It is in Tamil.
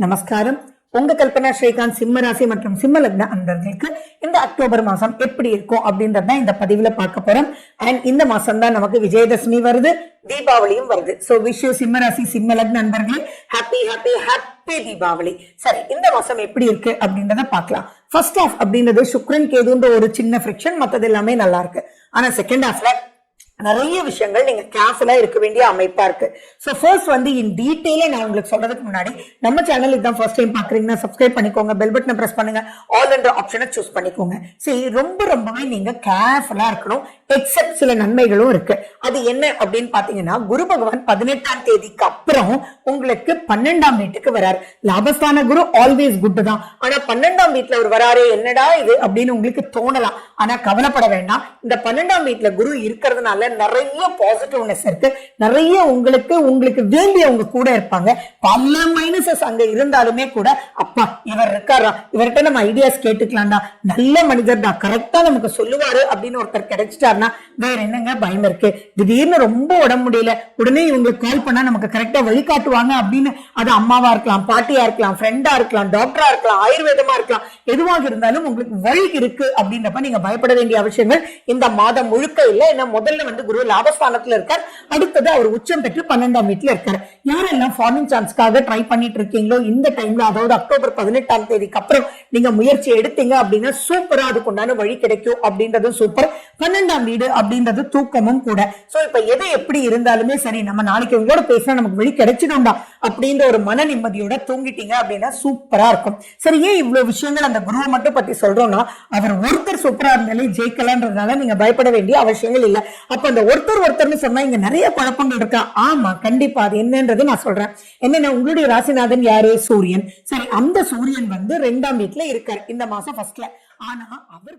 நமஸ்காரம். உங்க கல்பனா ஸ்ரீகாந்த் சிம்ம ராசி மற்றும் சிம்ம லக்ன அன்பர்களுக்கு இந்த அக்டோபர் மாசம் எப்படி இருக்கும் அப்படின்றத இந்த பதிவுல பார்க்க போறோம். அண்ட் இந்த மாசம் தான் நமக்கு விஜயதசமி வருது, தீபாவளியும் வருது. சோ விஷ் யூ சிம்ம ராசி சிம்ம லக்ன அன்பர்களே ஹாப்பி ஹாப்பி ஹாப்பி தீபாவளி. சரி, இந்த மாசம் எப்படி இருக்கு அப்படின்றத பார்க்கலாம். ஃபர்ஸ்ட் ஹாஃப் அப்படின்றது சுக்ரன் கேதுன்ற ஒரு சின்ன ஃபிரிக்ஷன், மத்தது எல்லாமே நல்லா இருக்கு. ஆனா செகண்ட் ஹாஃப்ல நிறைய விஷயங்கள் நீங்க கேர்ஃபுல்லா இருக்க வேண்டிய அமைப்பா இருக்கு. சோ ஃபர்ஸ்ட் வந்து இன் டீடைலா நான் உங்களுக்கு சொல்றதுக்கு முன்னாடி நம்ம சேனல் இதான் ஃபர்ஸ்ட் டைம் பாக்குறீங்கன்னா சப்ஸ்கிரைப் பண்ணிக்கோங்க, பெல் பட்டனை பிரஸ் பண்ணுங்க, ஆல் என்ற ஆப்ஷனை சூஸ் பண்ணிக்கோங்க. சரி, ரொம்பவே நீங்க கேர்ஃபுல்லா இருக்கணும். எக்ஸப்ட் சில நன்மைகளும் இருக்கு. அது என்ன அப்படின்னு பாத்தீங்கன்னா, குரு பகவான் 18ஆம் தேதிக்கு அப்புறம் உங்களுக்கு 12ஆம் வீட்டுக்கு வராரு. லாபஸ்தான குரு ஆல்வேஸ் குட் தான். ஆனா 12ஆம் வீட்டுல அவர் வராரு, என்னடா இது அப்படின்னு உங்களுக்கு தோணலாம். ஆனா கவலைப்பட வேண்டாம். இந்த 12ஆம் வீட்டுல குரு இருக்கிறதுனால நிறைய பாசிட்டிவ்னஸ் இருக்கு. நிறைய உங்களுக்கு வேண்டியவங்க கூட இருப்பாங்க. பல மைனஸஸ் அங்க இருந்தாலுமே கூட, அப்பா இவர் இருக்காரா, இவர்கிட்ட நம்ம ஐடியாஸ் கேட்டுக்கலாம்டா, நல்ல மனிதர் தான், கரெக்டா நமக்கு சொல்லுவாரு அப்படின்னு ஒருத்தர் கிடைச்சிட்டாருன்னா வேற என்னங்க பயம் இருக்கு. திடீர்னு ரொம்ப உடம்பு முடியல, உடனே இவங்களுக்கு கால் பண்ணா நமக்கு கரெக்டா வழிகாட்டுவாங்க அப்படின்னு, அது அம்மாவா இருக்கலாம், பாட்டியா இருக்கலாம், ஃப்ரெண்டா இருக்கலாம், டாக்டரா இருக்கலாம், ஆயுர்வேதமா இருக்கலாம், எதுவாக இருந்தாலும் உங்களுக்கு வழி இருக்கு அப்படின்றப்ப நீங்க பயப்பட வேண்டிய அவசியங்கள் இந்த மாதம் முழுக்க இல்ல. ஏன்னா முதல்ல குரு லாபஸ்தானத்துல இருக்கார், அடுத்தது அவர் உச்சம் பெற்று 12ஆம் வீட்டுல இருக்காரு. யாரெல்லாம் ஃபாரின் சான்ஸ்க்காக ட்ரை பண்ணிட்டு இருக்கீங்களோ இந்த டைம்ல, அதாவது அக்டோபர் 18ஆம் தேதிக்கு அப்புறம் நீங்க முயற்சி எடுத்தீங்க அப்படின்னா சூப்பரா அதுக்குண்டான வழி கிடைக்கும் அப்படின்றது சூப்பர். 12ஆம் வீடு அப்படின்றது தூக்கமும் கூட. சோ இப்ப எது எப்படி இருந்தாலுமே சரி, நம்ம நாளைக்கு உங்களோட பேசினா நமக்கு வழி கிடைச்சிடும்டா அப்படின்ற ஒரு மன நிம்மதியோட தூங்கிட்டீங்க அப்படின்னா சூப்பரா இருக்கும். சரி, ஏன் இவ்வளவு விஷயங்கள் அந்த குருவை மட்டும் பத்தி சொல்றோம்னா, அவர் ஒருத்தர் சூப்பரா இருந்தாலே ஜெயிக்கலான்றதுனால நீங்க பயப்பட வேண்டிய அவசியங்கள் இல்ல. அப்ப அந்த ஒருத்தர்னு சொன்னா இங்க நிறைய குழப்பங்கள் இருக்கா? ஆமா, கண்டிப்பா. அது என்னன்றது நான் சொல்றேன். என்னன்னா, உங்களுடைய ராசிநாதன் யாரு? சூரியன். சரி, அந்த சூரியன் 2ஆம் வீட்டுல இருக்காரு இந்த மாசம் ஃபர்ஸ்ட்ல. ஆனா அவர்